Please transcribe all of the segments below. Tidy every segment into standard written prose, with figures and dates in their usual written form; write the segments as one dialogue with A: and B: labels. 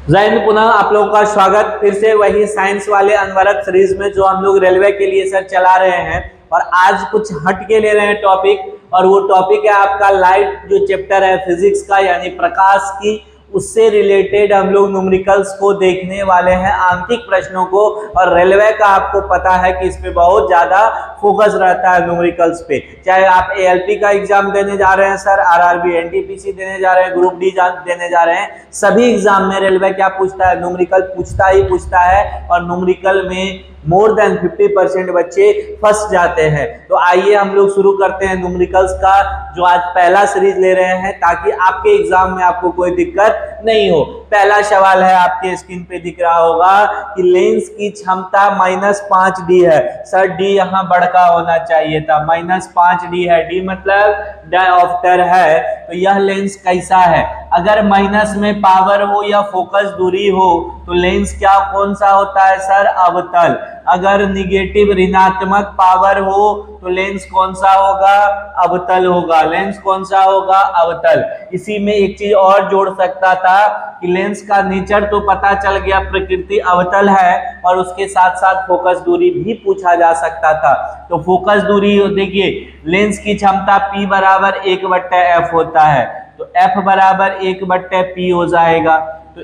A: जय हिंद। पुनः आप लोगों का स्वागत फिर से वही साइंस वाले अनवरत सीरीज में जो हम लोग रेलवे के लिए सर चला रहे हैं। और आज कुछ हट के ले रहे हैं टॉपिक, और वो टॉपिक है आपका लाइट जो चैप्टर है फिजिक्स का, यानी प्रकाश की, उससे रिलेटेड हम लोग न्यूमेरिकल्स को देखने वाले हैं, आंकिक प्रश्नों को। और रेलवे का आपको पता है कि इस पे बहुत ज्यादा फोकस रहता है न्यूमेरिकल्स पे, चाहे आप एएलपी का एग्जाम देने जा रहे हैं सर, आरआरबी एनटीपीसी देने जा रहे हैं, ग्रुप डी देने जा रहे हैं, सभी एग्जाम में रेलवे क्या पूछता है, न्यूमेरिकल पूछता ही पूछता है। और न्यूमेरिकल में मोर देन 50% बच्चे फंस जाते हैं। तो आइए हम लोग शुरू करते हैं न्यूमेरिकल्स का जो आज पहला सीरीज ले रहे हैं, ताकि आपके एग्जाम में आपको कोई दिक्कत नहीं हो। पहला सवाल है, आपके स्क्रीन पे दिख रहा होगा कि लेंस की क्षमता -5d है। सर डी यहाँ बड़का होना चाहिए था, -5d है, डी मतलब डायोप्टर है। तो यह लेंस कैसा है? अगर माइनस में पावर हो या फोकस दूरी हो तो लेंस क्या कौन सा होता है सर? अवतल। अगर निगेटिव ऋणात्मक पावर हो तो लेंस कौन सा होगा? अवतल होगा। लेंस कौन सा होगा? अवतल। इसी में एक चीज और जोड़ सकता था कि लेंस का नेचर तो पता चल गया, प्रकृति अवतल है, और उसके साथ साथ फोकस दूरी भी पूछा जा सकता था। तो फोकस दूरी देखिए, लेंस की क्षमता P बराबर 1/f होता है, तो F बराबर 1/P हो जाएगा। तो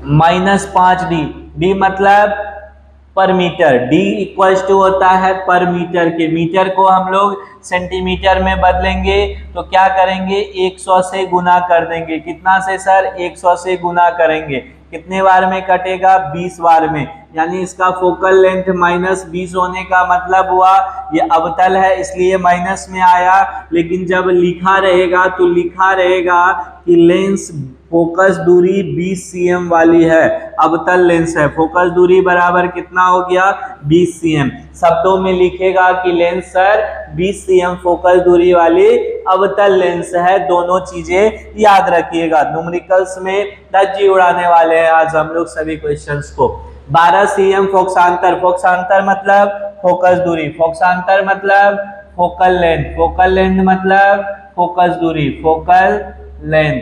A: 1/-5d, d मतलब पर मीटर, d इक्वल्स टू होता है पर मीटर के। मीटर को हम लोग सेंटीमीटर में बदलेंगे तो क्या करेंगे? 100 से गुना कर देंगे। कितना से सर? 100 से गुना करेंगे। कितने बार में कटेगा? 20 बार में। यानी इसका फोकल लेंथ -20 होने का मतलब हुआ ये अवतल है, इसलिए माइनस में आया। लेकिन जब लिखा रहेगा तो लिखा रहेगा कि लेंस फोकस दूरी 20 cm वाली है, अवतल लेंस है। फोकस दूरी बराबर कितना हो गया? 20 cm। शब्दों में लिखेगा कि लेंस सर 20 cm फोकस दूरी वाली अवतल लेंस है। दोनों चीजें याद रखिएगा। न्यूमेरिकल्स में धज्जी उड़ाने वाले हैं आज हम लोग सभी क्वेश्चंस को। 12 cm फोकसांतर, फोकसांतर मतलब फोकस दूरी, फोकसांतर मतलब फोकल लेंथ, फोकल लेंथ मतलब फोकस दूरी, फोकल लेंथ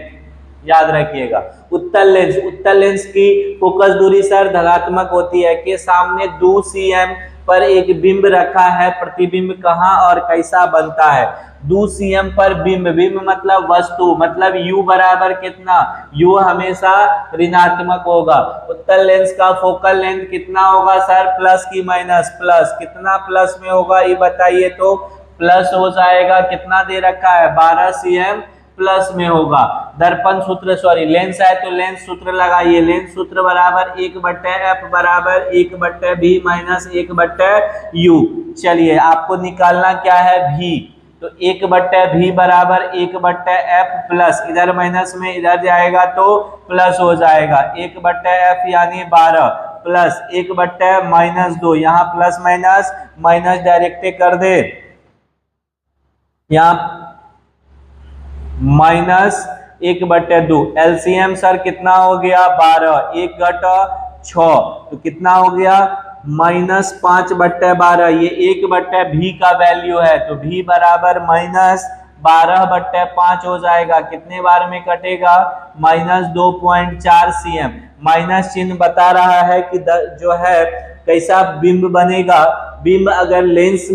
A: याद रखिएगा। उत्तल लेंस, उत्तल लेंस की फोकस दूरी सर धनात्मक होती है कि सामने 2 cm पर एक बिंब रखा है, प्रतिबिंब कहाँ और कैसा बनता है? 2 cm पर बिंब, बिंब मतलब वस्तु, मतलब u बराबर कितना? u हमेशा ऋणात्मक होगा। उत्तल लेंस का फोकल लेंथ कितना होगा सर? प्लस की माइनस? प्लस। कितना प्लस में होगा ये बताइए? तो प्लस हो जाएगा। कितना दे रखा है? 12 cm प्लस में होगा। दर्पण सूत्र, सॉरी लेंस है तो लेंस सूत्र लगाइए। लेंस सूत्र बराबर 1/f बराबर 1/b माइनस 1/u। चलिए आपको निकालना क्या है? v। तो 1/v बराबर 1/f प्लस, इधर माइनस में इधर जाएगा तो प्लस हो जाएगा। 1/f यानी 12 प्लस 1/-2, यहाँ प्लस माइनस माइनस डायरेक्ट कर दे, यहाँ -1/2। एलसीएम सर कितना हो गया? 12, 1 घटा 6, तो कितना हो गया? -5/12। ये 1/v का वैल्यू है, तो v बराबर -12/5 हो जाएगा। कितने बार में कटेगा? -2.4 cm। माइनस चिन्ह बता रहा है कि जो है कैसा बिंब बनेगा। बिंब अगर लेंस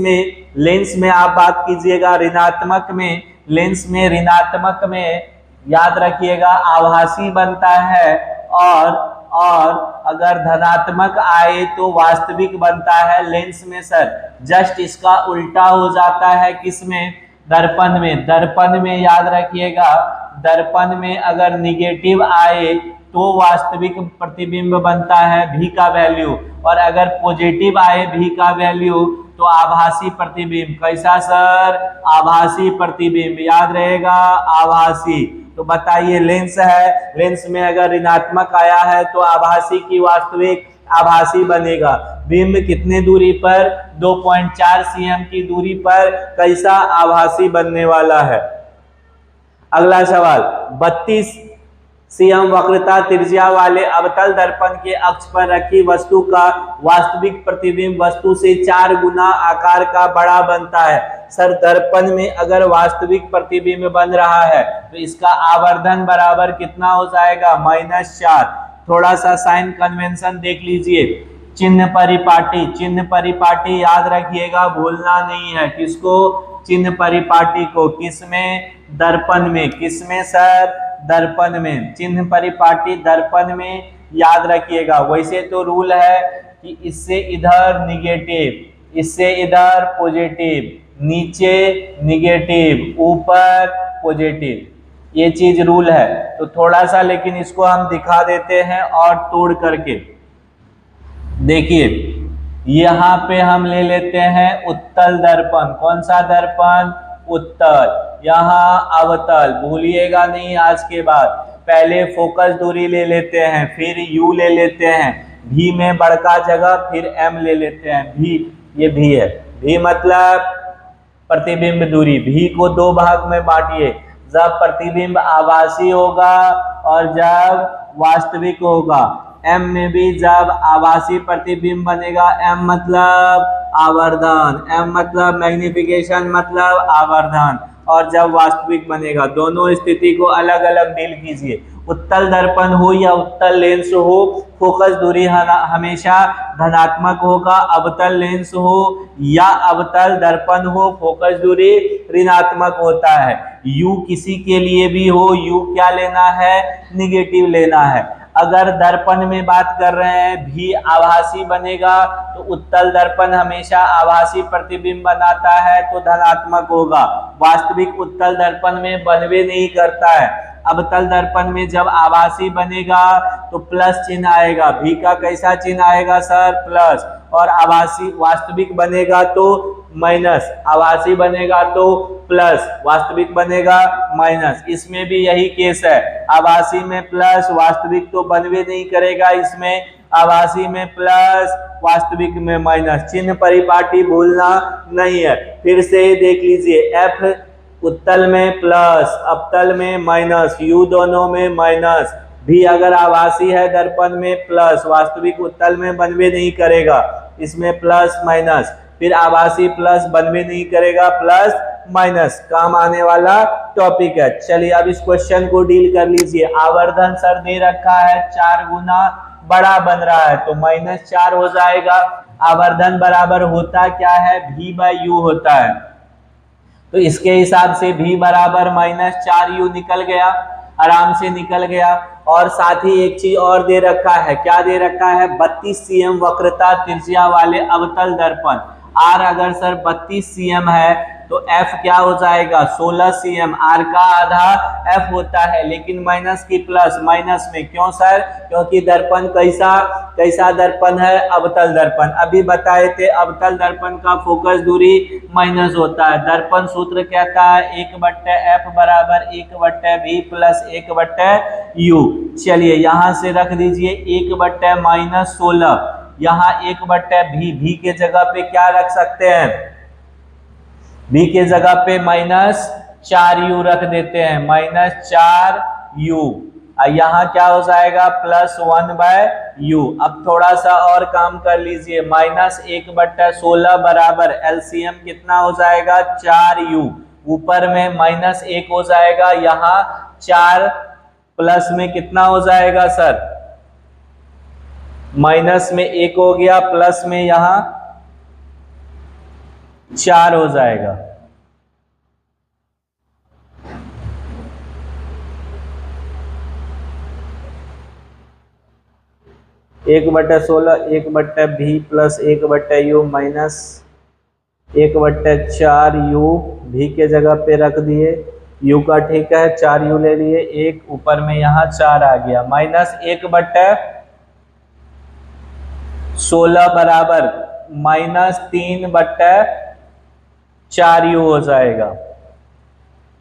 A: में आप बात कीजिएगा ऋणात्मक में, लेंस में ऋणात्मक में याद रखिएगा आभासी बनता है, और अगर धनात्मक आए तो वास्तविक बनता है लेंस में सर। जस्ट इसका उल्टा हो जाता है किसमें? दर्पण में। दर्पण में याद रखिएगा, दर्पण में अगर निगेटिव आए तो वास्तविक प्रतिबिंब बनता है v का वैल्यू, और अगर पॉजिटिव आए v का वैल्यू तो आभासी प्रतिबिंब। कैसा सर? आभासी प्रतिबिंब, याद रहेगा आभासी। तो बताइए लेंस है, लेंस में अगर ऋणात्मक आया है तो आभासी की वास्तविक, आभासी बनेगा। बिंब कितने दूरी पर? 2.4 cm की दूरी पर कैसा? आभासी बनने वाला है। अगला सवाल 32 सीएम वक्रता त्रिज्या वाले अवतल दर्पण के अक्ष पर रखी वस्तु का वास्तविक प्रतिबिंब वस्तु से 4 गुना आकार का बड़ा बनता है। सर दर्पण में अगर वास्तविक प्रतिबिंब बन रहा है तो इसका आवर्धन बराबर कितना हो जाएगा, -4। थोड़ा सा साइन कन्वेंशन देख लीजिए, चिन्ह परिपाटी, चिन्ह परिपाटी याद रखिएगा, भूलना नहीं है। किसको, चिन्ह परिपाटी को, किसमें, दर्पण में। किसमें सर, दर्पण में। चिन्ह परिपाटी दर्पण में याद रखिएगा। वैसे तो रूल है कि इससे इधर निगेटिव, इससे इधर पॉजिटिव, नीचे निगेटिव, ऊपर पॉजिटिव, ये चीज रूल है। तो थोड़ा सा लेकिन इसको हम दिखा देते हैं और तोड़ करके देखिए। यहाँ पे हम ले लेते हैं उत्तल दर्पण। कौन सा दर्पण, उत्तल। यहाँ अवतल, भूलिएगा नहीं आज के बाद। पहले फोकस दूरी ले लेते हैं, फिर यू ले लेते हैं, भी में बड़का जगह, फिर एम ले लेते हैं, भी, ये भी है। भी मतलब प्रतिबिंब दूरी। भी को 2 भाग में बांटिए, जब प्रतिबिंब आभासी होगा और जब वास्तविक होगा। एम में भी जब आभासी प्रतिबिंब बनेगा, एम मतलब आवर्धन, एम मतलब मैग्निफिकेशन मतलब आवर्धन, और जब वास्तविक बनेगा। दोनों स्थिति को अलग अलग डील कीजिए। उत्तल दर्पण हो या उत्तल लेंस हो, फोकस दूरी हमेशा धनात्मक होगा। अवतल लेंस हो या अवतल दर्पण हो, फोकस दूरी ऋणात्मक होता है। यू किसी के लिए भी हो, यू क्या लेना है, निगेटिव लेना है। अगर दर्पण में बात कर रहे हैं, भी आभासी बनेगा तो उत्तल दर्पण हमेशा आभासी प्रतिबिंब बनाता है तो धनात्मक होगा। वास्तविक उत्तल दर्पण में बनवे नहीं करता है। अवतल दर्पण में जब आभासी बनेगा तो प्लस चिन्ह आएगा। भी का कैसा चिन्ह आएगा सर, प्लस। और आभासी वास्तविक बनेगा तो माइनस, आभासी बनेगा तो प्लस, वास्तविक बनेगा माइनस। इसमें भी यही केस है, आभासी में प्लस, वास्तविक तो बनवे नहीं करेगा। इसमें आभासी में प्लस, वास्तविक में माइनस। चिन्ह परिपाटी भूलना नहीं है। फिर से देख लीजिए, एफ उत्तल में प्लस, अवतल में माइनस, यू दोनों में माइनस। भी अगर आभासी है दर्पण में प्लस, वास्तविक उत्तल में बनवे नहीं करेगा, इसमें प्लस माइनस। फिर आभासी प्लस बनवे नहीं करेगा, प्लस माइनस, काम आने वाला टॉपिक है। चलिए अब इस क्वेश्चन को डील कर लीजिए। आवर्धन सर दे रखा है 4 गुना बड़ा बन रहा है तो -4 हो जाएगा। आवर्धन बराबर होता क्या है, v/u होता है। तो इसके हिसाब से v बराबर -4u निकल गया, आराम से निकल गया। और साथ ही एक चीज और दे रखा है, क्या दे रखा है, 32 cm वक्रता त्रिज्या वाले अवतल दर्पण। R अगर सर 32 cm है तो F क्या हो जाएगा, 16 cm। R का आधा F होता है, लेकिन माइनस की प्लस, माइनस में क्यों सर, क्योंकि दर्पण कैसा दर्पण है, अवतल दर्पण। अभी बताए थे अवतल दर्पण का फोकस दूरी माइनस होता है। दर्पण सूत्र कहता है 1/f बराबर 1/v प्लस 1/u। चलिए यहाँ से रख दीजिए 1/-16, यहाँ 1/v, v के जगह पे क्या रख सकते हैं, v के जगह पे -4u रख देते हैं, -4u। यहाँ क्या हो जाएगा, +1/u। अब थोड़ा सा और काम कर लीजिए, -1/16 बराबर एलसीएम कितना हो जाएगा, 4u। ऊपर में -1 हो जाएगा, यहाँ 4 प्लस में कितना हो जाएगा सर, माइनस में 1 हो गया, प्लस में यहाँ 4 हो जाएगा। एक बटे 16 1/v plus 1/u minus 1/4u, v के जगह पे रख दिए, u का ठीक है 4u ले लिए, 1 ऊपर में यहाँ 4 आ गया, माइनस 1/16 बराबर -3/4u हो जाएगा।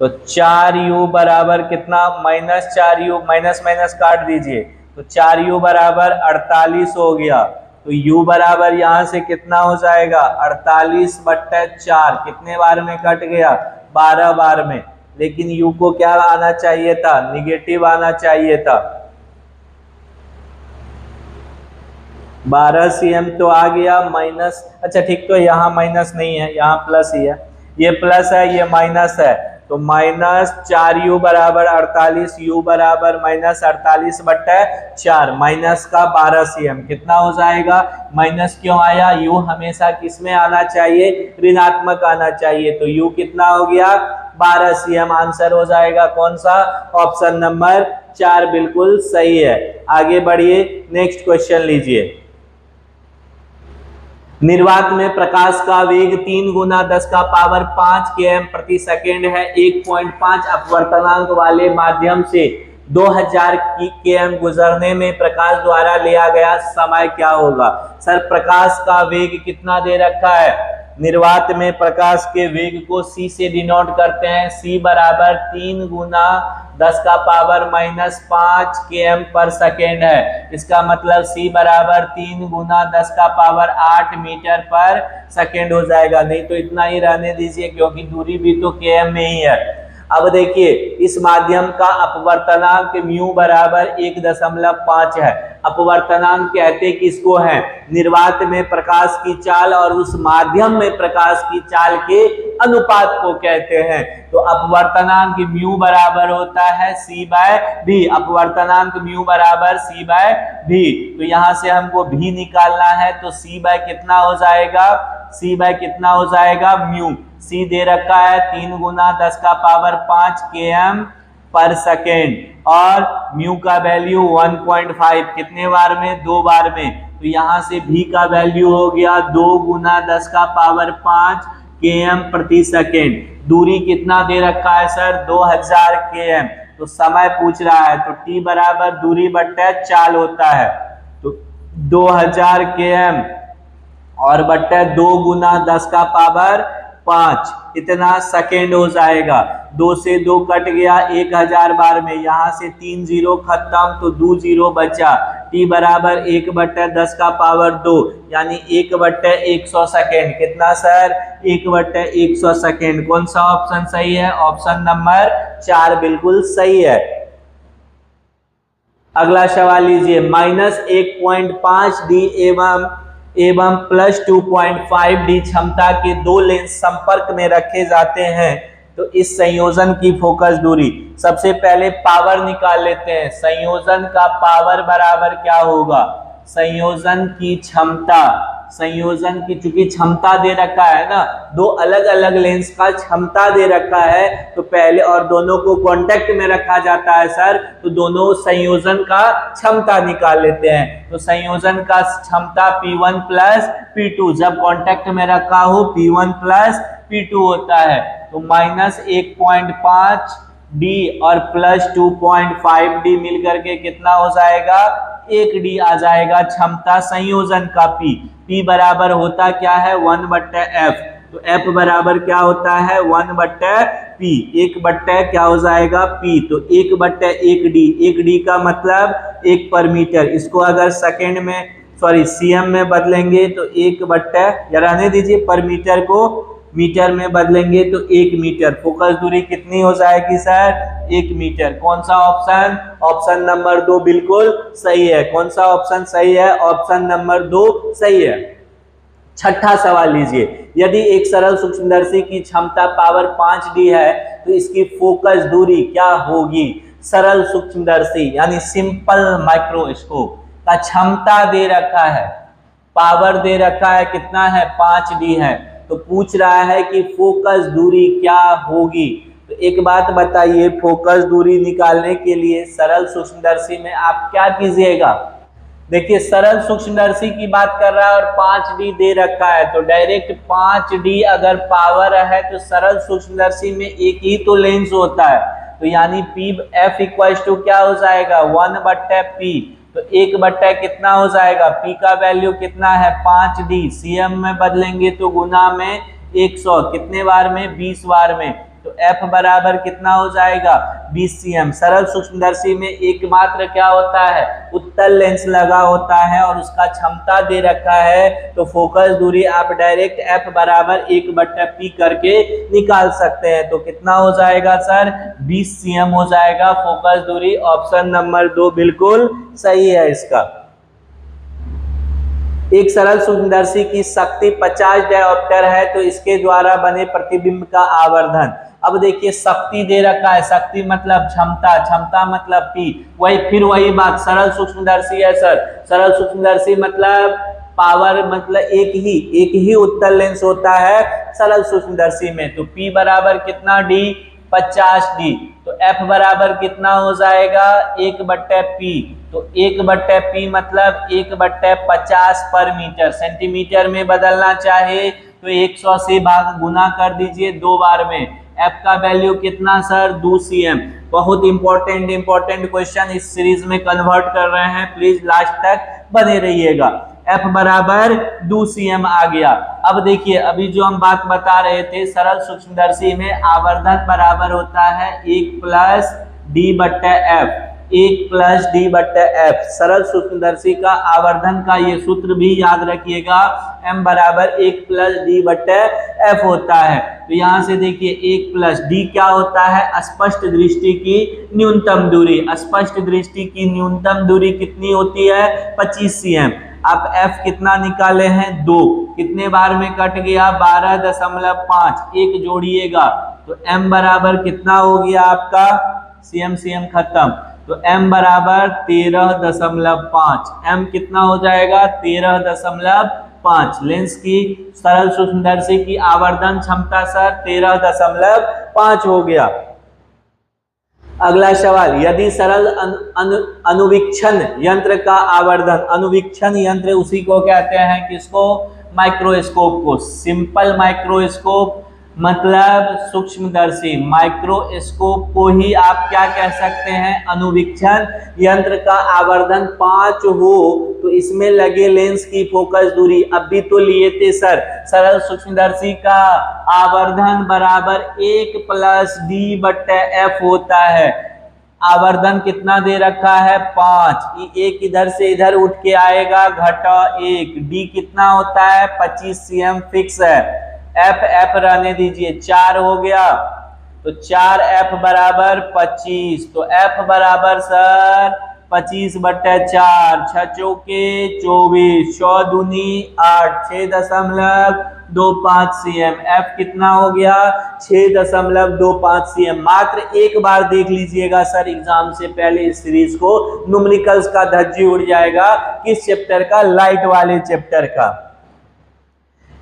A: तो 4u बराबर कितना, -4u, माइनस माइनस काट दीजिए, तो 4u बराबर 48 हो गया। तो u बराबर यहां से कितना हो जाएगा, 48/4। कितने बार में कट गया, 12 बार में। लेकिन u को क्या आना चाहिए था, निगेटिव आना चाहिए था। 12 cm तो आ गया माइनस, अच्छा ठीक, तो यहाँ माइनस नहीं है, यहाँ प्लस ही है, ये प्लस है ये माइनस है, तो माइनस 4u बराबर 48, u बराबर माइनस 48/4, माइनस का 12 cm कितना हो जाएगा, माइनस क्यों आया, u हमेशा किस में आना चाहिए, ऋणात्मक आना चाहिए, तो u कितना हो गया 12 cm, आंसर हो जाएगा कौन सा, ऑप्शन नंबर 4 बिल्कुल सही है। आगे बढ़िए, नेक्स्ट क्वेश्चन लीजिए। निर्वात में प्रकाश का वेग 3 गुना 10⁵ km प्रति सेकेंड है। 1.5 अपवर्तनांक वाले माध्यम से 2000 km गुजरने में प्रकाश द्वारा लिया गया समय क्या होगा। सर प्रकाश का वेग कितना दे रखा है, निर्वात में प्रकाश के वेग को c से डिनोट करते हैं, c बराबर 3 गुना 10⁻⁻5 km पर सेकेंड है। इसका मतलब c बराबर 3 गुना 10⁸ मीटर पर सेकेंड हो जाएगा, नहीं तो इतना ही रहने दीजिए क्योंकि दूरी भी तो km में ही है। अब देखिए इस माध्यम का अपवर्तनांक म्यू बराबर 1.5 है। अपवर्तनांक कहते किसको है, निर्वात में प्रकाश की चाल और उस माध्यम में प्रकाश की चाल के अनुपात को कहते हैं। तो अपवर्तनांक म्यू बराबर होता है c/v, अपवर्तनांक म्यू बराबर c/v, तो यहां से हमको v निकालना है, तो c/ कितना हो जाएगा, c/ कितना हो जाएगा म्यू, c दे रखा है 3 गुना 10⁵ km पर सेकेंड और म्यू का वैल्यू 1.5, कितने बार में, 2 बार में, तो यहां से v का वैल्यू हो गया 2 गुना 10⁵ km प्रति सेकेंड। दूरी कितना दे रखा है सर, 2000 km, तो समय पूछ रहा है, तो t बराबर दूरी बट्टे चाल होता है, तो 2000 km और बट्टे 2 गुना 10⁵ इतना सेकेंड हो जाएगा। 2 से 2 कट गया 1000 बार में, यहाँ से 3 जीरो खत्म तो 2 जीरो बचा, t बराबर 1/10⁻2 यानी 1/100 सेकेंड, कितना सर 1/100 सेकेंड। कौन सा ऑप्शन सही है, ऑप्शन नंबर 4 बिल्कुल सही है। अगला सवाल लीजिए, -1.5 d एवं +2.5 d क्षमता के 2 लेंस संपर्क में रखे जाते हैं, तो इस संयोजन की फोकस दूरी, सबसे पहले पावर निकाल लेते हैं। संयोजन का पावर बराबर क्या होगा, संयोजन की क्षमता, संयोजन की चूंकि क्षमता दे रखा है ना, 2 अलग अलग लेंस का क्षमता दे रखा है, तो पहले और दोनों को कांटेक्ट में रखा जाता है सर, तो दोनों संयोजन का क्षमता निकाल लेते हैं। तो संयोजन का क्षमता P1 प्लस P2, जब कांटेक्ट में रखा हो P1 प्लस P2 होता है, तो -1.5 d और +2.5 d मिलकर के कितना हो जाएगा, 1 d आ जाएगा क्षमता संयोजन का P बराबर होता क्या है 1/f, तो f बराबर क्या होता है 1/p, 1/, क्या हो जाएगा p, तो 1/1d, 1d का मतलब 1 पर मीटर, इसको अगर सेकेंड में cm में बदलेंगे तो 1/, या रहने दीजिए पर मीटर को मीटर में बदलेंगे तो 1 मीटर। फोकस दूरी कितनी हो जाएगी सर, 1 मीटर। कौन सा ऑप्शन, ऑप्शन नंबर 2 बिल्कुल सही है। कौन सा ऑप्शन सही है, ऑप्शन नंबर 2 सही है। छठा सवाल लीजिए, यदि एक सरल सूक्ष्मदर्शी की क्षमता पावर 5d है तो इसकी फोकस दूरी क्या होगी। सरल सूक्ष्मदर्शी यानी सिंपल माइक्रोस्कोप का क्षमता दे रखा है, पावर दे रखा है, कितना है 5d है, तो पूछ रहा है कि फोकस दूरी क्या होगी। तो एक बात बताइए, फोकस दूरी निकालने के लिए सरल सूक्ष्मदर्शी में आप क्या कीजिएगा। देखिए सरल सूक्ष्मदर्शी की बात कर रहा है और 5d दे रखा है, तो डायरेक्ट 5d अगर पावर है तो सरल सूक्ष्मदर्शी में एक ही तो लेंस होता है, तो यानी Pf इक्वल्स टू क्या हो जाएगा 1/p, तो 1/, कितना हो जाएगा, p का वैल्यू कितना है 5d, cm में बदलेंगे तो गुना में 100, कितने बार में 20 बार में, तो F बराबर कितना हो जाएगा 20 cm। सरल सूक्ष्मदर्शी में एकमात्र क्या होता है, उत्तल लेंस लगा होता है और उसका क्षमता दे रखा है, तो फोकस दूरी आप डायरेक्ट F बराबर 1/P करके निकाल सकते हैं। तो कितना हो जाएगा सर 20 cm हो जाएगा फोकस दूरी। ऑप्शन नंबर 2 बिल्कुल सही है इसका। एक सरल सूक्ष्मदर्शी की शक्ति 50 डायोप्टर है, तो इसके द्वारा बने प्रतिबिंब का आवर्धन। अब देखिए शक्ति दे रखा है, शक्ति मतलब क्षमता, क्षमता मतलब P, फिर वही बात, सरल सूक्ष्मदर्शी है सर, सरल सूक्ष्मदर्शी मतलब पावर, मतलब एक ही उत्तल लेंस होता है सरल सूक्ष्मदर्शी में। तो P बराबर कितना D 50D, तो F बराबर कितना हो जाएगा 1/P, तो 1/P मतलब 1/50 पर मीटर। सेंटीमीटर में बदलना चाहे तो 100 से भाग गुना कर दीजिए 2 बार में। F का वैल्यू कितना सर 2 cm। बहुत इंपॉर्टेंट क्वेश्चन इस सीरीज में कन्वर्ट कर रहे हैं, प्लीज लास्ट तक बने रहिएगा। F बराबर 2 cm आ गया। अब देखिए अभी जो हम बात बता रहे थे, सरल सूक्ष्मदर्शी में आवर्धन बराबर होता है 1 + D/F, 1 + D/F। सरल सूक्ष्मदर्शी का आवर्धन का ये सूत्र भी याद रखिएगा, M बराबर 1 + D/F होता है। तो यहाँ से देखिए 1 + D क्या होता है, स्पष्ट दृष्टि की न्यूनतम दूरी। स्पष्ट दृष्टि की न्यूनतम दूरी कितनी होती है 25 cm। आप F कितना निकाले हैं 2, कितने बार में कट गया 12.5, एक जोड़िएगा तो M बराबर कितना हो गया आपका, cm खत्म, तो M बराबर 13.5। M कितना हो जाएगा 13.5। लेंस की सरल सूक्ष्मदर्शी की आवर्धन क्षमता सर 13.5 हो गया। अगला सवाल, यदि सरल अनुवीक्षण यंत्र का आवर्धन, अनुवीक्षण यंत्र उसी को कहते हैं किसको, माइक्रोस्कोप को। सिंपल माइक्रोस्कोप मतलब सूक्ष्मदर्शी, माइक्रोस्कोप को ही आप क्या कह सकते हैं, अनुवीक्षण यंत्र का आवर्धन 5 हो तो इसमें लगे लेंस की फोकस दूरी, अभी तो लिए थे सर, सरल सूक्ष्मदर्शी का आवर्धन बराबर 1 + D/F होता है। आवर्धन कितना दे रखा है 5, एक इधर से इधर उठ के आएगा घटा 1, D कितना होता है 25 cm फिक्स है। F रहने दीजिए 4 हो गया, तो 4F बराबर 25, तो F बराबर सर 25/4, 6 चौके 24, 100 दूनी 8, 6.25 cm। F कितना हो गया 6.25 cm। मात्र एक बार देख लीजिएगा सर एग्जाम से पहले इस सीरीज को, न्यूमेरिकल्स का धज्जी उड़ जाएगा। किस चैप्टर का, लाइट वाले चैप्टर का।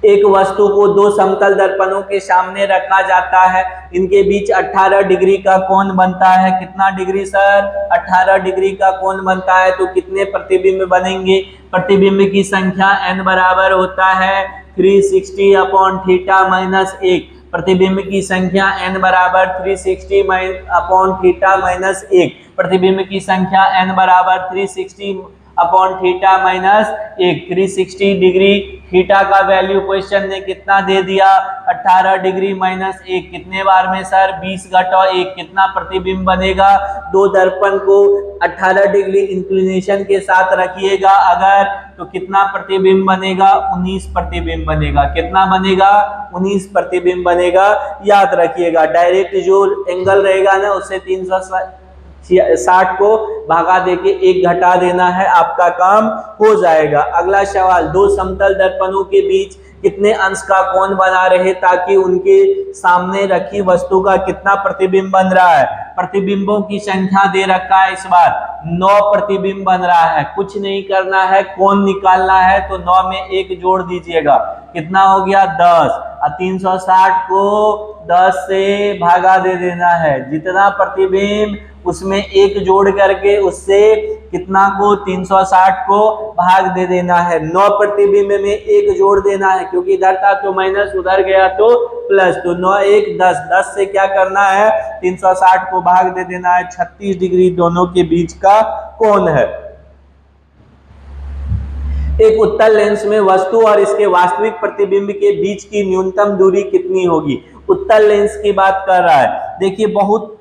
A: एक वस्तु को 2 समतल दर्पणों के सामने रखा जाता है, इनके बीच 18 डिग्री का कोण बनता है। कितना डिग्री सर 18 डिग्री का कोण बनता है, तो कितने प्रतिबिंब बनेंगे, प्रतिबिंब की संख्या n बराबर होता है 360/θ-1। प्रतिबिंब की संख्या n बराबर 360/θ-1, प्रतिबिंब की संख्या n बराबर 360/θ-1। 360 डिग्री थीटा का वैल्यू क्वेश्चन ने कितना दे दिया 18 डिग्री -1, कितने बार में सर 20/1, कितना प्रतिबिंब बनेगा। 2 दर्पण को 18 डिग्री इंक्लिनेशन के साथ रखिएगा अगर, तो कितना प्रतिबिंब बनेगा 19 प्रतिबिंब बनेगा। कितना बनेगा 19 प्रतिबिंब बनेगा, याद रखिएगा। डायरेक्ट जो एंगल रहेगा ना उससे 360 को भागा देके 1 घटा देना है, आपका काम हो जाएगा। अगला सवाल, 2 समतल दर्पणों के बीच कितने अंश का कोण बना रहे ताकि उनके सामने रखी वस्तु का कितना प्रतिबिंब बन रहा है। प्रतिबिंबों की संख्या दे रखा है, इस बार 9 प्रतिबिंब बन रहा है। कुछ नहीं करना है, कोण निकालना है, तो 9 में 1 जोड़ दीजिएगा, कितना हो गया 10। 360 को 10 से भागा दे देना है, जितना प्रतिबिंब उसमें 1 जोड़ करके उससे कितना को 360 को भाग दे देना है। 9 प्रतिबिंब में 1 जोड़ देना है, क्योंकि इधर था तो माइनस, उधर गया तो प्लस, तो 9 1 10, 10 से क्या करना है 360 को भाग दे देना है। 36 डिग्री दोनों के बीच का कोण है। एक उत्तल लेंस में वस्तु और इसके वास्तविक प्रतिबिंब के बीच की न्यूनतम दूरी कितनी होगी। उत्तल लेंस की बात कर रहा है। देखिए बहुत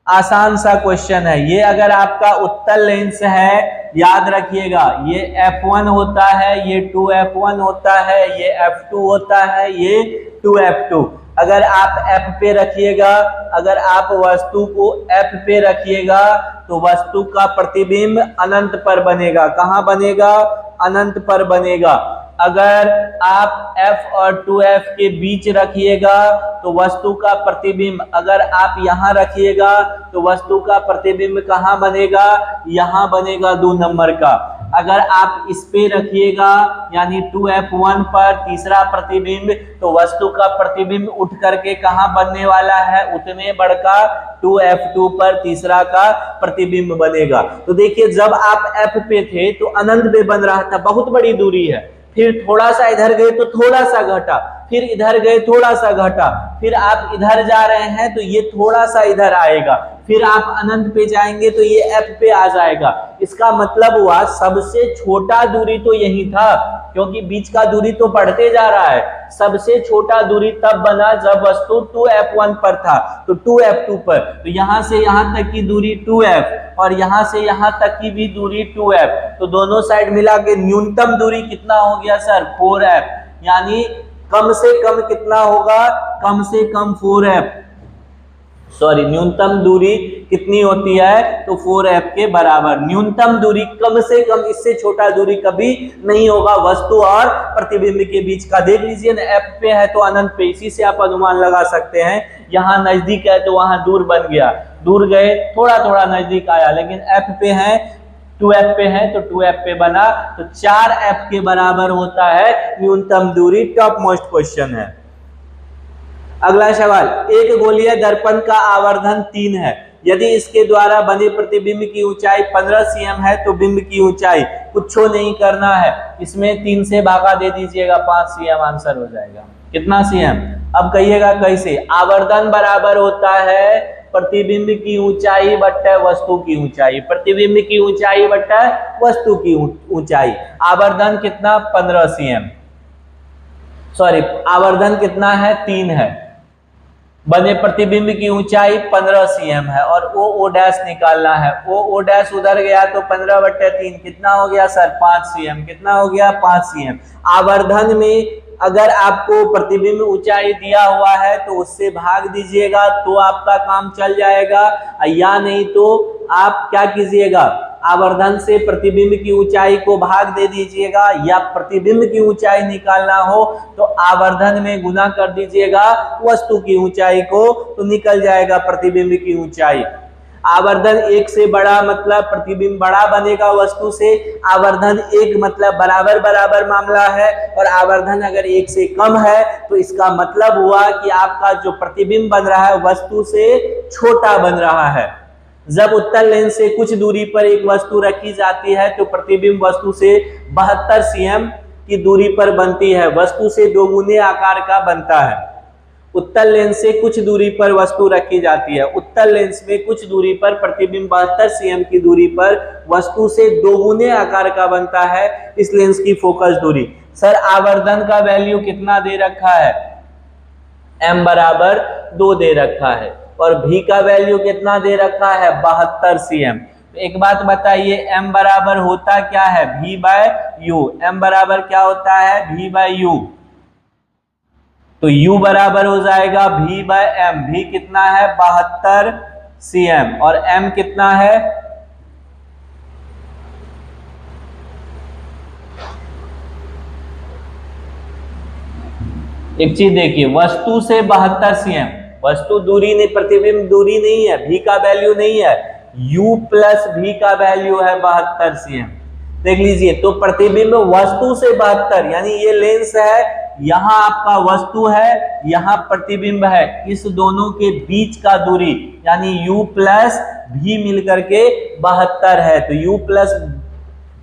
A: आसान सा क्वेश्चन है ये। अगर आपका उत्तल लेंस है, याद रखिएगा ये f1 होता है, ये 2f1 होता है, ये f2 होता है, ये 2f2। अगर आप f पे रखिएगा, अगर आप वस्तु को f पे रखिएगा तो वस्तु का प्रतिबिंब अनंत पर बनेगा। कहां बनेगा? अनंत पर बनेगा। अगर आप f और 2f के बीच रखिएगा तो वस्तु का प्रतिबिंब, अगर आप यहां रखिएगा तो वस्तु का प्रतिबिंब कहां बनेगा? यहां बनेगा 2 नंबर का। अगर आप इस पे रखिएगा यानी 2f1 पर तीसरा प्रतिबिंब, तो वस्तु का प्रतिबिंब उठ करके कहां बनने वाला है? उतने बड़का 2f2 पर तीसरा का प्रतिबिंब बनेगा। तो देखिए जब आप f पे थे तो अनंत पे बन रहा था, बहुत बड़ी दूरी है। फिर थोड़ा सा इधर गए तो थोड़ा सा घटा, फिर इधर गए थोड़ा सा घटा, फिर आप इधर जा रहे हैं तो ये थोड़ा सा इधर आएगा, फिर आप अनंत पे जाएंगे तो ये f पे आ जाएगा। इसका मतलब हुआ सबसे छोटा दूरी तो यही था, क्योंकि बीच का दूरी तो बढ़ते जा रहा है। सबसे छोटा दूरी तब बना जब वस्तु 2f1 पर था, तो 2f2 पर, तो यहां से यहां तक की दूरी 2f और यहां से यहां तक की भी दूरी 2f, तो दोनों साइड मिला के न्यूनतम दूरी कितना हो गया सर? 4f। यानी कम से कम कितना होगा? कम से कम 4f। सॉरी, न्यूनतम दूरी कितनी होती है? तो 4f के बराबर। न्यूनतम दूरी कम से कम, इससे छोटा दूरी कभी नहीं होगा वस्तु और प्रतिबिंब के बीच का। देख लीजिए ना, f पे है तो अनंत पे, इसी से आप अनुमान लगा सकते हैं। यहाँ नजदीक है तो वहां दूर बन गया, दूर गए थोड़ा थोड़ा नजदीक आया, लेकिन f पे है 2f पे है तो 2f पे बना, तो 4f के बराबर होता है न्यूनतम दूरी। टॉप मोस्ट क्वेश्चन है। अगला सवाल, एक गोलीय दर्पण का आवर्धन 3 है। यदि इसके द्वारा बने प्रतिबिंब की ऊंचाई 15 cm है तो बिंब की ऊंचाई कुछ नहीं करना है, इसमें 3 से भागा दे दीजिएगा, 5 cm आंसर हो जाएगा। कितना cm? अब कहिएगा कैसे? आवर्धन बराबर होता है प्रतिबिंब की ऊंचाई बट्टा वस्तु की ऊंचाई, प्रतिबिंब की ऊंचाई बट्टा वस्तु की ऊंचाई। आवर्धन कितना? 15 cm। सॉरी, आवर्धन कितना है? 3 है। बने प्रतिबिंब की ऊंचाई 15 cm है और ओ डैश निकालना है। ओ डैश उधर गया तो 15/3 कितना हो गया सर? 5 cm। कितना हो गया? 5 cm। आवर्धन में अगर आपको प्रतिबिंब ऊंचाई दिया हुआ है तो उससे भाग दीजिएगा तो आपका काम चल जाएगा, या नहीं तो आप क्या कीजिएगा? आवर्धन से प्रतिबिंब की ऊंचाई को भाग दे दीजिएगा, या प्रतिबिंब की ऊंचाई निकालना हो तो आवर्धन में गुना कर दीजिएगा वस्तु की ऊंचाई को, तो निकल जाएगा प्रतिबिंब की ऊंचाई। आवर्धन 1 से बड़ा मतलब प्रतिबिंब बड़ा बनेगा वस्तु से, आवर्धन 1 मतलब बराबर बराबर मामला है, और आवर्धन अगर 1 से कम है तो इसका मतलब हुआ कि आपका जो प्रतिबिंब बन रहा है वस्तु से छोटा बन रहा है। जब उत्तल लेंस से कुछ दूरी पर एक वस्तु रखी जाती है तो प्रतिबिंब वस्तु से 72 cm की दूरी पर बनती है, वस्तु से 2 गुने आकार का बनता है। उत्तल लेंस से कुछ दूरी पर वस्तु रखी जाती है, उत्तल लेंस में कुछ दूरी पर प्रतिबिंब 72 cm की दूरी पर वस्तु से 2 गुने आकार का बनता है इस लेंस की फोकस दूरी। सर आवर्धन का वैल्यू कितना दे रखा है? m बराबर 2 दे रखा है, और v का वैल्यू कितना दे रखा है? 72 cm। तो एक बात बताइए, m बराबर होता क्या है? v/u। m बराबर क्या होता है? v/u। तो u बराबर हो जाएगा v/m। v कितना है? 72 cm, और m कितना है? एक चीज देखिए, वस्तु से 72 cm, वस्तु दूरी नहीं, प्रतिबिंब दूरी नहीं है, v का वैल्यू नहीं है, u प्लस v का वैल्यू है 72 cm। देख लीजिए, तो प्रतिबिंब वस्तु से 72, यानी ये लेंस है, यहाँ आपका वस्तु है, यहाँ प्रतिबिंब है, इस दोनों के बीच का दूरी यानी u प्लस v मिलकर के 72 है। तो u प्लस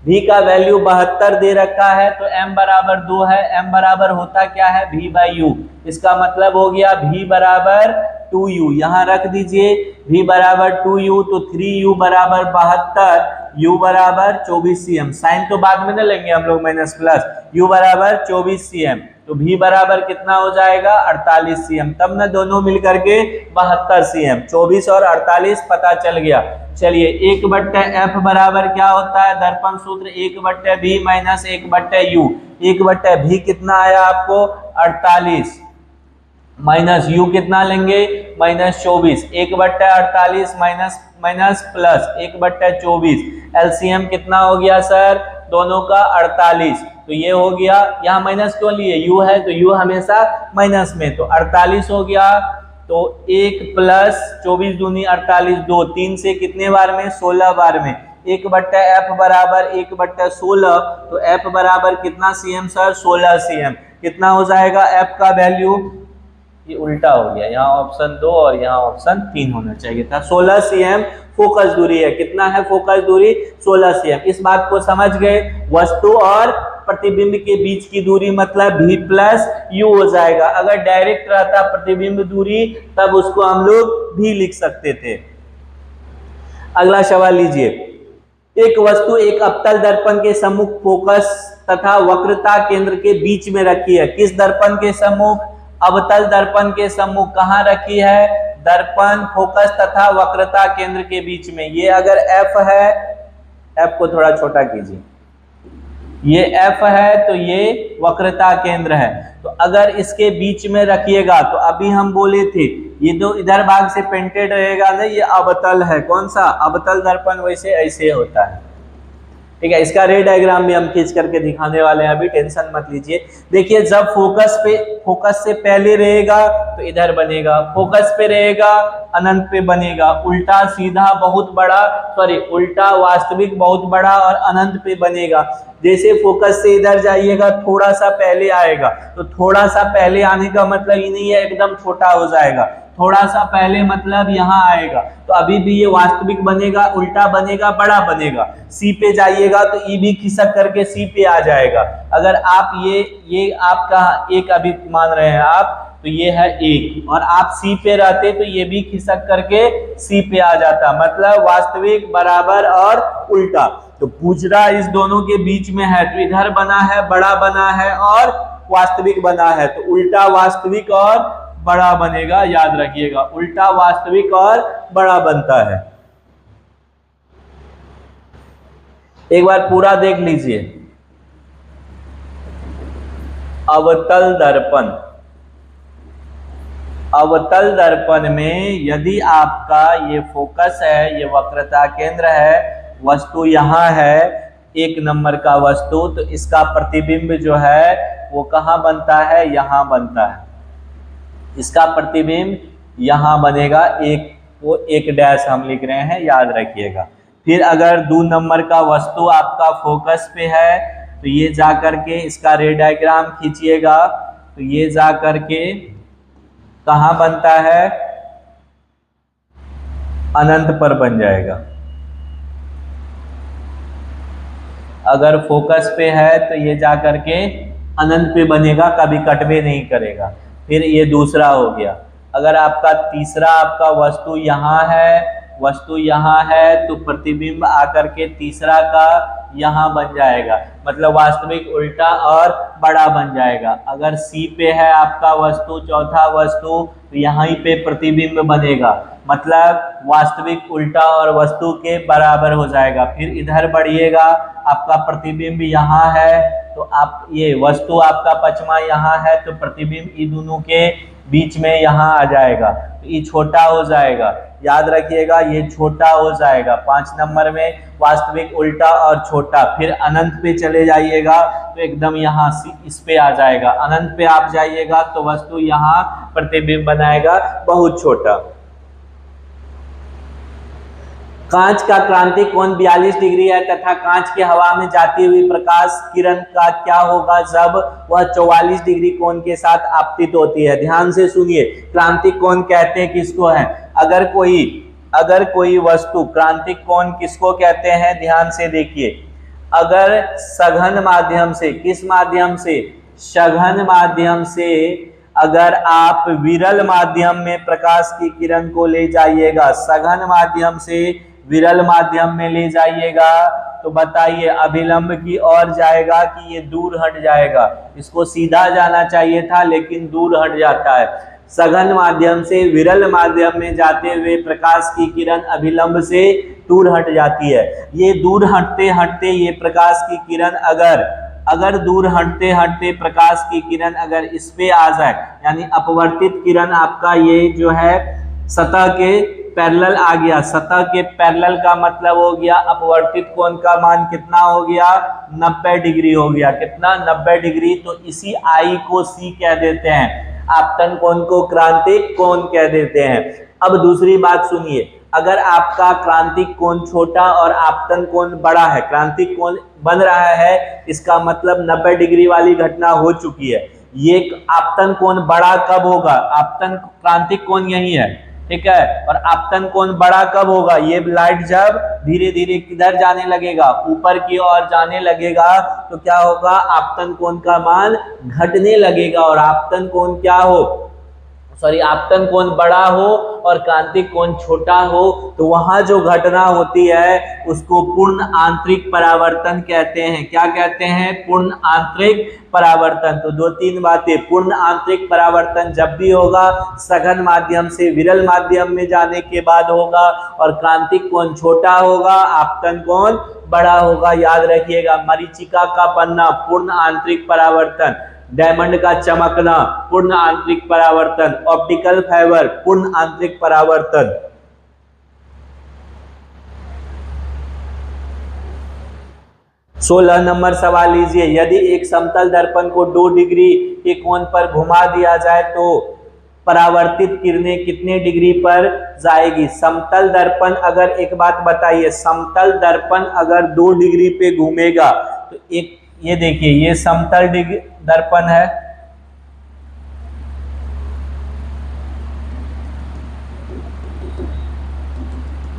A: v का वैल्यू 72 दे रखा है, तो m बराबर 2 है। m बराबर होता क्या है? v/u। इसका मतलब हो गया v बराबर 2u। यहाँ रख दीजिए v बराबर 2u, तो 3u बराबर 72 u बराबर 24 cm, साइन तो बाद में ना लेंगे हम लोग माइनस प्लस, u बराबर 24 cm, तो v बराबर कितना हो जाएगा 48 cm, तब ना दोनों मिलकर के 72 cm, 24 और 48 पता चल गया। चलिए 1/f बराबर क्या होता है, दर्पण सूत्र 1/v माइनस 1/u, 1/v कितना आया आपको 48 माइनस u कितना लेंगे minus 24, 1/48 minus minus plus 1/24, LCM कितना हो गया सर दोनों का 48, तो ये हो गया, यहाँ माइनस क्यों लिए, u है तो u हमेशा माइनस में, तो 48 हो गया, तो 1 प्लस 24 दूनी 48, 2 3 से कितने बार में 16 बार में, 1/f बराबर 1/16, तो f बराबर कितना cm सर 16 cm, कितना हो जाएगा f का वैल्यू, ये उल्टा हो गया, यहाँ ऑप्शन 2 और यहाँ ऑप्शन 3 होना चाहिए था, 16 cm फोकस दूरी है, कितना है फोकस दूरी 16 cm। इस बात को समझ गए, वस्तु और प्रतिबिंब के बीच की दूरी मतलब v प्लस u हो जाएगा, अगर डायरेक्ट रहता प्रतिबिंब दूरी तब उसको हम लोग भी लिख सकते थे। अगला सवाल लीजिए, एक वस्तु एक अवतल दर्पण के सम्मुख फोकस तथा वक्रता केंद्र के बीच में रखी है, किस दर्पण के सम्मुख, अवतल दर्पण के सम्मुख, कहाँ रखी है, दर्पण फोकस तथा वक्रता केंद्र के बीच में, ये अगर f है, f को थोड़ा छोटा कीजिए, ये f है तो ये वक्रता केंद्र है, तो अगर इसके बीच में रखिएगा तो अभी हम बोले थे ये जो इधर भाग से पेंटेड रहेगा ना ये अवतल है, कौन सा अवतल दर्पण, वैसे ऐसे होता है, ठीक है। इसका रे डायग्राम भी हम खींच करके दिखाने वाले हैं, अभी टेंशन मत लीजिए। देखिए जब फोकस से पहले रहेगा तो इधर बनेगा, फोकस पे रहेगा अनंत पे बनेगा, उल्टा सीधा बहुत बड़ा, सॉरी उल्टा वास्तविक बहुत बड़ा और अनंत पे बनेगा। जैसे फोकस से इधर जाइएगा थोड़ा सा पहले आएगा, तो थोड़ा सा पहले आने का मतलब ये नहीं है एकदम छोटा हो जाएगा, थोड़ा सा पहले मतलब यहाँ आएगा, तो अभी भी ये वास्तविक बनेगा, उल्टा बनेगा, बड़ा बनेगा। सी पे जाइएगा तो ई भी खिसक करके सी पे आ जाएगा। अगर आप ये आपका एक अभी मान रहे हैं आप, तो ये है एक, और आप सी पे रहते तो ये भी खिसक करके सी पे आ जाता, मतलब वास्तविक, बराबर और उल्टा। तो पूछड़ा इस दोनों के बीच में है, तो इधर बना है, बड़ा बना है और वास्तविक बना है, तो उल्टा वास्तविक और बड़ा बनेगा, याद रखिएगा उल्टा वास्तविक और बड़ा बनता है। एक बार पूरा देख लीजिए, अवतल दर्पण, अवतल दर्पण में यदि आपका ये फोकस है, ये वक्रता केंद्र है, वस्तु यहाँ है, 1 नंबर का वस्तु, तो इसका प्रतिबिंब जो है वो कहाँ बनता है, यहाँ बनता है, इसका प्रतिबिंब यहाँ बनेगा, वो एक डैश हम लिख रहे हैं, याद रखिएगा। फिर अगर 2 नंबर का वस्तु आपका फोकस पे है तो ये जा करके इसका रे डायग्राम खींचिएगा, तो ये जा करके कहाँ बनता है, अनंत पर बन जाएगा। अगर फोकस पे है तो ये जा करके अनंत पे बनेगा, कभी कटवे नहीं करेगा। फिर ये दूसरा हो गया। अगर आपका तीसरा आपका वस्तु यहाँ है, तो प्रतिबिंब आकर के तीसरा का यहाँ बन जाएगा, मतलब वास्तविक, उल्टा और बड़ा बन जाएगा। अगर सी पे है आपका वस्तु, चौथा वस्तु, तो यहाँ पे प्रतिबिंब बनेगा, मतलब वास्तविक, उल्टा और वस्तु के बराबर हो जाएगा। फिर इधर बढ़िएगा, आपका प्रतिबिंब यहाँ है, तो आप ये वस्तु आपका पचमा यहाँ है, तो प्रतिबिंब इन दोनों के बीच में यहाँ आ जाएगा, तो ये छोटा हो जाएगा, याद रखिएगा ये छोटा हो जाएगा। 5 नंबर में वास्तविक, उल्टा और छोटा। फिर अनंत पे चले जाइएगा तो एकदम यहाँ इस पे आ जाएगा, अनंत पे आप जाइएगा तो वस्तु यहाँ प्रतिबिंब बनाएगा, बहुत छोटा। कांच का क्रांतिक कोण 42 डिग्री है तथा कांच के हवा में जाती हुई प्रकाश किरण का क्या होगा जब वह 44 डिग्री कोण के साथ आपतित होती है। ध्यान से सुनिए, क्रांतिक कोण कहते हैं किसको है, अगर कोई वस्तु, क्रांतिक कोण किसको कहते हैं, ध्यान से देखिए। अगर सघन माध्यम से, किस माध्यम से, सघन माध्यम से अगर आप विरल माध्यम में प्रकाश की किरण को ले जाइएगा, सघन माध्यम से विरल माध्यम में ले जाइएगा तो बताइए अभिलंब की ओर जाएगा कि ये दूर हट जाएगा? इसको सीधा जाना चाहिए था लेकिन दूर हट जाता है। सघन माध्यम से विरल माध्यम में जाते हुए प्रकाश की किरण अभिलंब से दूर हट जाती है। ये दूर हटते हटते ये प्रकाश की किरण अगर दूर हटते हटते प्रकाश की किरण अगर इस पे आ जाए, यानी अपवर्तित किरण आपका ये जो है सतह के पैरेलल आ गया। सतह के पैरेलल का मतलब हो गया अपवर्तित कोण का मान कितना हो गया? 90 डिग्री हो गया। कितना? 90 डिग्री। तो इसी आई को सी कह देते हैं, आपतन कोण को क्रांतिक कोण कह देते हैं। अब दूसरी बात सुनिए, अगर आपका क्रांतिक कोण छोटा और आपतन कोण बड़ा है, क्रांतिक कोण बन रहा है, इसका मतलब 90 डिग्री वाली घटना हो चुकी है। ये आपतन कोण बड़ा कब होगा? आपतन क्रांतिक कोण यही है, ठीक है। और आपतन कोण बड़ा कब होगा? ये लाइट जब धीरे धीरे किधर जाने लगेगा? ऊपर की ओर जाने लगेगा तो क्या होगा? आपतन कोण का मान घटने लगेगा। और आपतन कोण क्या हो? आपतन कोण बड़ा हो और क्रांतिक कोण छोटा हो तो वहां जो घटना होती है उसको पूर्ण आंतरिक परावर्तन कहते हैं। क्या कहते हैं? पूर्ण आंतरिक परावर्तन। तो 2-3 बातें। पूर्ण आंतरिक परावर्तन जब भी होगा सघन माध्यम से विरल माध्यम में जाने के बाद होगा, और क्रांतिक कोण छोटा होगा, आपतन कोण बड़ा होगा। याद रखिएगा, मरीचिका का बनना पूर्ण आंतरिक परावर्तन, डायमंड का चमकना पूर्ण आंतरिक परावर्तन, ऑप्टिकल फाइबर पूर्ण आंतरिक परावर्तन। सोलह नंबर सवाल लीजिए, यदि एक समतल दर्पण को 2 डिग्री के कोण पर घुमा दिया जाए तो परावर्तित किरणें कितने डिग्री पर जाएगी? समतल दर्पण, अगर एक बात बताइए, समतल दर्पण अगर 2 डिग्री पे घूमेगा तो एक, ये देखिए ये समतल दर्पण है,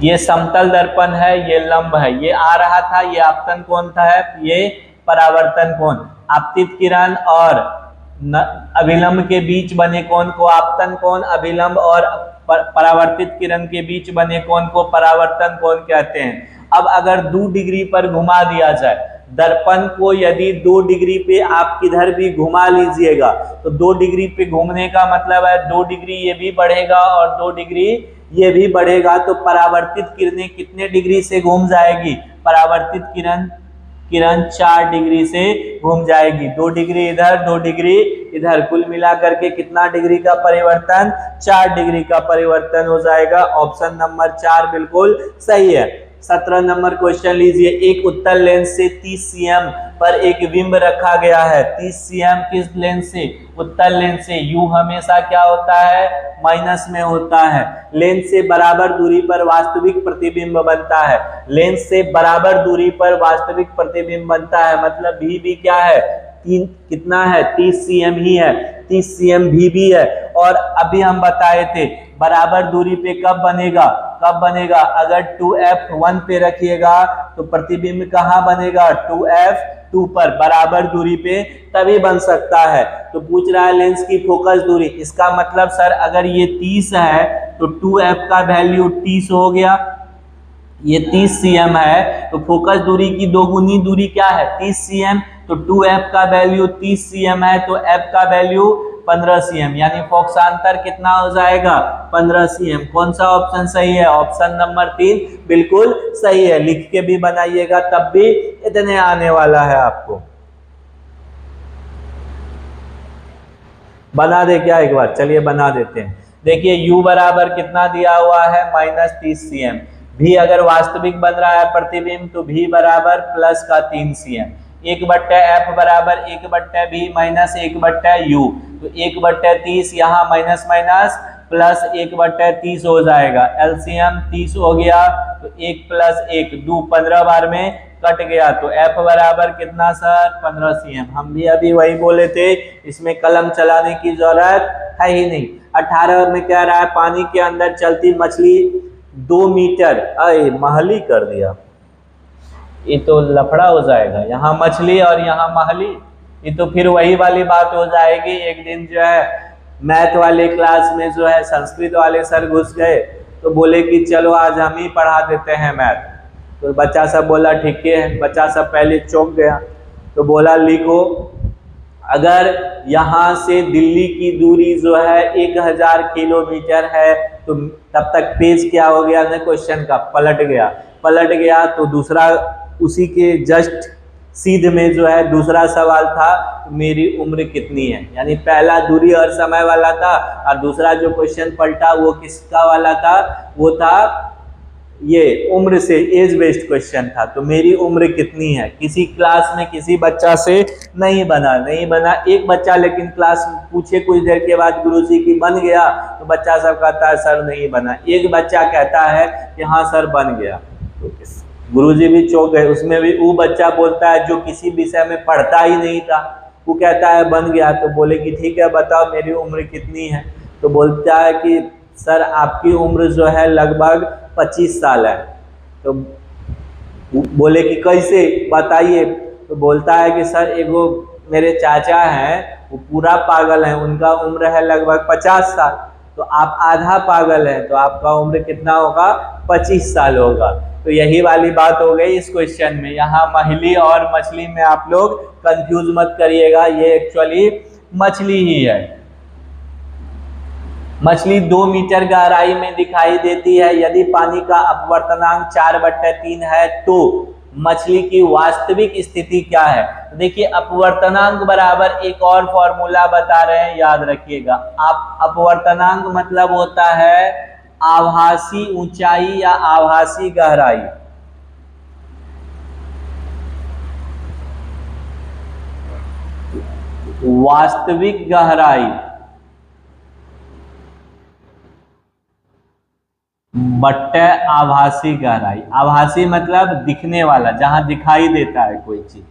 A: ये समतल दर्पण है, ये लंब है, ये आ रहा था, ये आपतन कोण था, ये परावर्तन कोण। आपतित किरण और अभिलंब के बीच बने कोण को आपतन कोण, अभिलंब और परावर्तित किरण के बीच बने कोण को परावर्तन कोण कहते हैं। अब अगर 2 डिग्री पर घुमा दिया जाए दर्पण को, यदि 2 डिग्री पे आप किधर भी घुमा लीजिएगा तो 2 डिग्री पे घूमने का मतलब है 2 डिग्री ये भी बढ़ेगा और 2 डिग्री ये भी बढ़ेगा, तो परावर्तित किरणें कितने डिग्री से घूम जाएगी? परावर्तित किरण 4 डिग्री से घूम जाएगी। 2 डिग्री इधर, 2 डिग्री इधर, कुल मिलाकर के कितना डिग्री का परिवर्तन? 4 डिग्री का परिवर्तन हो जाएगा। ऑप्शन नंबर 4 बिल्कुल सही है। 17 नंबर क्वेश्चन लीजिए, एक उत्तल लेंस से 30 cm पर एक बिंब रखा गया है। 30 cm किस लेंस से? उत्तल लेंस से। यू हमेशा क्या होता है? माइनस में होता है। लेंस से बराबर दूरी पर वास्तविक प्रतिबिंब बनता है। लेंस से बराबर दूरी पर वास्तविक प्रतिबिंब बनता है, मतलब भी क्या है? कितना है? 30 cm ही है, 30 cm भी है। और अभी हम बताए थे बराबर दूरी पे कब बनेगा? अगर 2f 1 पे रखिएगा तो प्रतिबिंब कहाँ बनेगा? 2f 2 पर, बराबर दूरी पे तभी बन सकता है। तो पूछ रहा है लेंस की फोकस दूरी, इसका मतलब सर अगर ये 30 है तो 2f का वैल्यू 30 हो गया, ये 30 cm है तो फोकस दूरी की 2 गुनी दूरी क्या है? 30 cm। तो 2f का वैल्यू 30 cm है तो f का वैल्यू 15 cm, यानी फोकसांतर कितना हो जाएगा? 15 cm। कौन सा ऑप्शन सही है? ऑप्शन नंबर 3 बिल्कुल सही है। लिख के भी बनाइएगा तब भी इतने आने वाला है आपको। बना दे क्या एक बार? चलिए बना देते हैं। देखिए u बराबर कितना दिया हुआ है? -30 cm। भी अगर वास्तविक बन रहा है प्रतिबिंब तो भी बराबर प्लस का 3 cm। 1/f बराबर 1/b माइनस 1/u, तो 1/30 यहाँ माइनस माइनस प्लस 1/30 हो जाएगा। एलसीएम 30 हो गया तो 1 + 1 2, 15 बार में कट गया, तो f बराबर कितना सर? 15 cm। हम भी अभी वही बोले थे, इसमें कलम चलाने की जरूरत है ही नहीं। 18 में कह रहा है पानी के अंदर चलती मछली 2 मीटर, अरे महली कर दिया, ये तो लफड़ा हो जाएगा, यहाँ मछली और यहाँ महली, ये तो फिर वही वाली बात हो जाएगी। एक दिन जो है मैथ वाले क्लास में जो है संस्कृत वाले सर घुस गए तो बोले कि चलो आज हम ही पढ़ा देते हैं मैथ। तो बच्चा सब बोला ठीक है, बच्चा सब पहले चौंक गया। तो बोला लिखो, अगर यहाँ से दिल्ली की दूरी जो है 1000 किलोमीटर है, तो तब तक पेज क्या हो गया ना, क्वेश्चन का पलट गया। तो दूसरा उसी के जस्ट सीध में जो है दूसरा सवाल था, मेरी उम्र कितनी है। यानी पहला दूरी और समय वाला था, और दूसरा जो क्वेश्चन पलटा वो किसका वाला था, वो था ये उम्र से, एज बेस्ड क्वेश्चन था। तो मेरी उम्र कितनी है, किसी क्लास में किसी बच्चा से नहीं बना। एक बच्चा लेकिन क्लास पूछे कुछ देर के बाद गुरुजी की बन गया, तो बच्चा सब कहता है सर नहीं बना। एक बच्चा कहता है कि हाँ सर बन गया, तो गुरुजी भी चौंक गए। उसमें भी वो बच्चा बोलता है जो किसी विषय में पढ़ता ही नहीं था, वो कहता है बन गया। तो बोले कि ठीक है बताओ मेरी उम्र कितनी है। तो बोलता है कि सर आपकी उम्र जो है लगभग 25 साल है। तो बोले कि कैसे बताइए। तो बोलता है कि सर एगो मेरे चाचा हैं, वो पूरा पागल है, उनका उम्र है लगभग 50 साल। तो आप आधा पागल हैं, तो आपका उम्र कितना होगा, 25 साल होगा। तो यही वाली बात हो गई इस क्वेश्चन में। यहाँ मछली और मछली में आप लोग कंफ्यूज मत करिएगा, ये एक्चुअली मछली ही है। मछली 2 मीटर गहराई में दिखाई देती है। यदि पानी का अपवर्तनांक 4/3 है तो मछली की वास्तविक स्थिति क्या है। देखिए अपवर्तनांक बराबर एक और फॉर्मूला बता रहे हैं, याद रखिएगा। अपवर्तनांक मतलब होता है आभासी ऊंचाई या आभासी गहराई। वास्तविक गहराई बट्टे आभासी गहराई। आभासी मतलब दिखने वाला, जहां दिखाई देता है कोई चीज।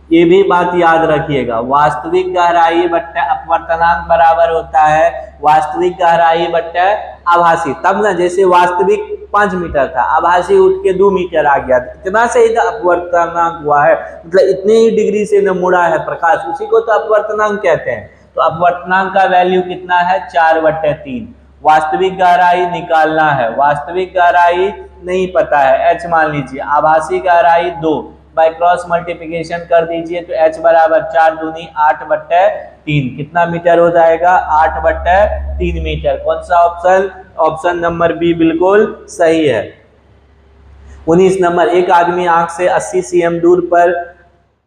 A: ये भी बात याद रखिएगा, वास्तविक गहराई बट्टे अपवर्तनांक बराबर होता है वास्तविक गहराई बट्टे आभासी। तब ना जैसे वास्तविक 5 मीटर था, आभासी उठ के 2 मीटर आ गया, इतना से ही अपवर्तनांक हुआ है, मतलब इतने ही डिग्री से न मुड़ा है प्रकाश, उसी को तो अपवर्तनांक कहते हैं। तो अपवर्तनांक का वैल्यू कितना है, 4/3। वास्तविक गहराई निकालना है, वास्तविक गहराई नहीं पता है, h मान लीजिए। आभासी गहराई 2, बाय क्रॉस मल्टीप्लिकेशन कर दीजिए, तो h बराबर 4 दूनी 8/3, कितना मीटर हो जाएगा, 8/3 मीटर। कौन सा ऑप्शन, ऑप्शन नंबर बी बिल्कुल सही है। 19 नंबर, एक आदमी आंख से 80 cm दूर पर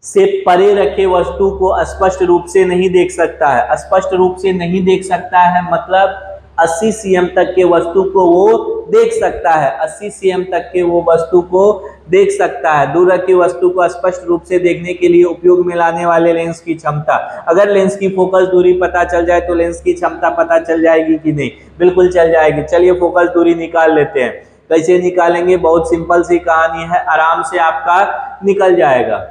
A: से परे रखे वस्तु को स्पष्ट रूप से नहीं देख सकता है। स्पष्ट रूप से नहीं देख सकता है मतलब 80 cm तक के वस्तु को वो देख सकता है, 80 cm तक के वो वस्तु को देख सकता है। दूर रखी वस्तु को स्पष्ट रूप से देखने के लिए उपयोग में लाने वाले लेंस की क्षमता। अगर लेंस की फोकस दूरी पता चल जाए तो लेंस की क्षमता पता चल जाएगी कि नहीं, बिल्कुल चल जाएगी। चलिए फोकस दूरी निकाल लेते हैं। कैसे निकालेंगे, बहुत सिंपल सी कहानी है, आराम से आपका निकल जाएगा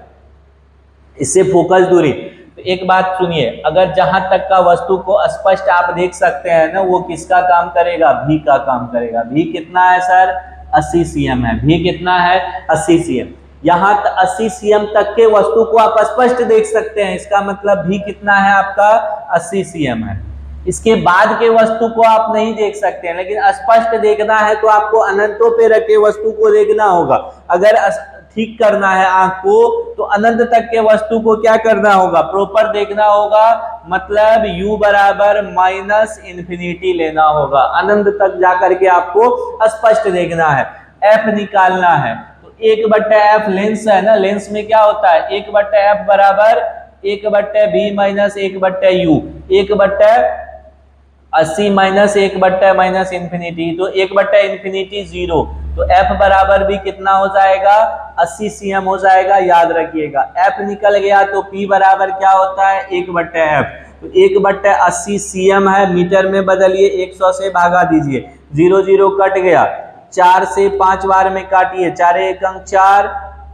A: इससे फोकस दूरी। तो एक बात सुनिए, अगर जहां तक का वस्तु को स्पष्ट आप देख सकते हैं ना, वो किसका काम करेगा, भी का काम करेगा। भी कितना है सर, 80 cm है। भी कितना है, 80 cm। यहाँ 80 cm तक के वस्तु को आप स्पष्ट देख सकते हैं, इसका मतलब भी कितना है आपका, 80 cm है। इसके बाद के वस्तु को आप नहीं देख सकते हैं, लेकिन स्पष्ट देखना है तो आपको अनंतों पे रखे वस्तु को देखना होगा। अगर ठीक करना है आंख को तो अनंत तक के वस्तु को क्या करना होगा, प्रॉपर देखना होगा, मतलब u बराबर -∞ लेना होगा। अनंत तक जाकर के आपको स्पष्ट देखना है। f निकालना है तो 1/f लेंस है ना, लेंस में क्या होता है, 1/f बराबर 1/b - 1/u, 1/80 - 1/-∞, तो 1/∞ 0, तो f बराबर भी कितना हो जाएगा, 80 cm हो जाएगा। याद रखिएगा f निकल गया तो p बराबर क्या होता है, 1/f। तो 1/80 cm है, मीटर में बदलिए, 100 से भागा दीजिए, 0 0 कट गया, 4 से 5 बार में काटिए, 4 1 अंक 4,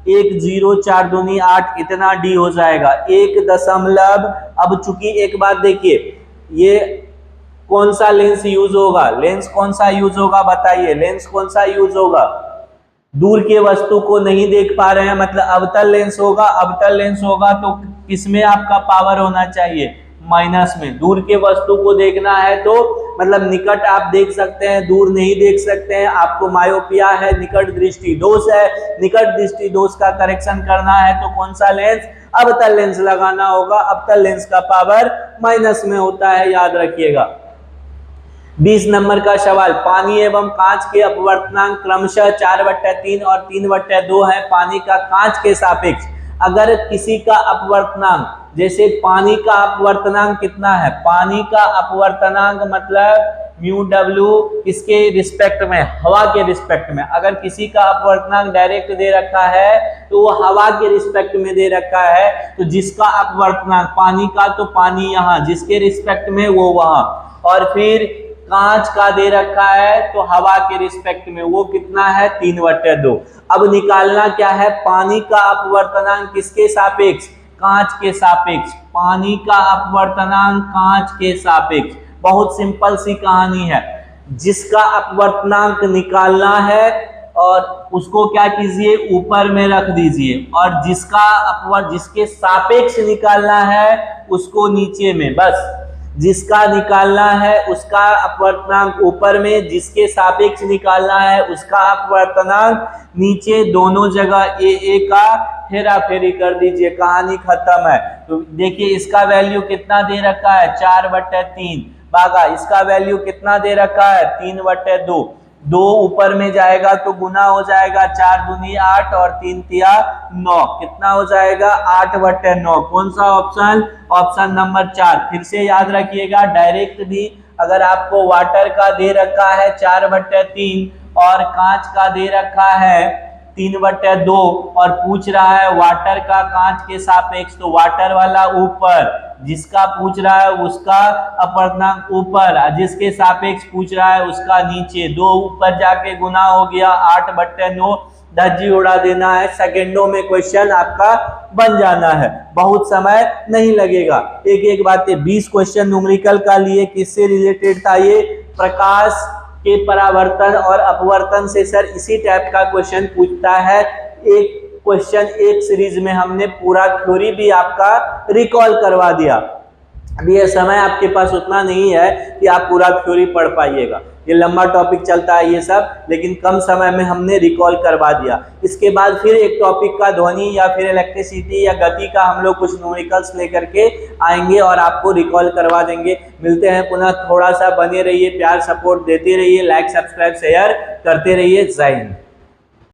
A: 1 0, 4 दूनी 8, इतना d हो जाएगा 1 अब चूंकि एक बात देखिए, ये कौन सा लेंस यूज होगा, लेंस कौन सा यूज होगा बताइए, लेंस कौन सा यूज होगा, दूर के वस्तु को नहीं देख पा रहे हैं मतलब अवतल लेंस होगा। अवतल लेंस होगा तो किसमें आपका पावर होना चाहिए, माइनस में। दूर के वस्तु को देखना है तो मतलब निकट आप देख सकते हैं, दूर नहीं देख सकते हैं। आपको मायोपिया है, निकट दृष्टि दोष है, निकट दृष्टि दोष का करेक्शन करना है तो कौन सा लेंस, अवतल लेंस लगाना होगा। अवतल लेंस का पावर माइनस में होता है, याद रखिएगा। 20 नंबर का सवाल, पानी एवं कांच के अपवर्तनांक क्रमशः 4/3 और 3/2 है पानी का कांच के सापेक्ष। अगर किसी का अपवर्तनांक, जैसे पानी का अपवर्तनांक कितना है, पानी का अपवर्तनांक मतलब म्यू डब्ल्यू इसके रिस्पेक्ट में, हवा के रिस्पेक्ट में। अगर किसी का अपवर्तनांक डायरेक्ट दे रखा है तो वो हवा के रिस्पेक्ट में दे रखा है, तो जिसका अपवर्तनांक पानी का तो पानी यहाँ, जिसके रिस्पेक्ट में वो वहां, और फिर कांच का दे रखा है तो हवा के रिस्पेक्ट में, वो कितना है 3/2। अब निकालना क्या है, पानी का अपवर्तनांक किसके सापेक्ष, कांच के सापेक्ष। पानी का अपवर्तनांक कांच के सापेक्ष, बहुत सिंपल सी कहानी है। जिसका अपवर्तनांक निकालना है और उसको क्या कीजिए, ऊपर में रख दीजिए, और जिसके सापेक्ष निकालना है उसको नीचे में। बस जिसका निकालना है उसका अपवर्तनांक ऊपर में, जिसके सापेक्ष निकालना है उसका अपवर्तनांक नीचे, दोनों जगह ए का हेरा फेरी कर दीजिए, कहानी खत्म है। तो देखिए इसका वैल्यू कितना दे रखा है 4/3 भागा इसका वैल्यू कितना दे रखा है 3/2। 2 ऊपर में जाएगा तो गुना हो जाएगा, 4 दूनी 8 और 3 तिया 9, कितना हो जाएगा 8/9। कौन सा ऑप्शन, ऑप्शन नंबर 4। फिर से याद रखिएगा, डायरेक्ट भी अगर आपको वाटर का दे रखा है 4/3 और कांच का दे रखा है 3/2 और पूछ रहा है वाटर का कांच के सापेक्ष, तो वाटर वाला ऊपर, जिसका पूछ रहा है उसका अपवर्तनांक ऊपर, जिसके सापेक्ष पूछ रहा है उसका नीचे। 2 ऊपर जाके गुना हो गया 8/9, धज्जी उड़ा देना है, सेकेंडों में क्वेश्चन आपका बन जाना है, बहुत समय नहीं लगेगा। एक एक बातें, 20 क्वेश्चन न्यूमेरिकल का लिए, किससे रिलेटेड था ये, प्रकाश के परावर्तन और अपवर्तन से सर इसी टाइप का क्वेश्चन पूछता है। एक क्वेश्चन एक सीरीज में हमने पूरा थ्योरी भी आपका रिकॉल करवा दिया। अभी यह समय आपके पास उतना नहीं है कि आप पूरा थ्योरी पढ़ पाइएगा, ये लंबा टॉपिक चलता है ये सब, लेकिन कम समय में हमने रिकॉल करवा दिया। इसके बाद फिर एक टॉपिक का ध्वनि या फिर इलेक्ट्रिसिटी या गति का हम लोग कुछ न्यूमेरिकल्स लेकर के आएंगे और आपको रिकॉल करवा देंगे। मिलते हैं पुनः, थोड़ा सा बने रहिए, प्यार सपोर्ट देते रहिए, लाइक सब्सक्राइब शेयर करते रहिए। जय हिंद।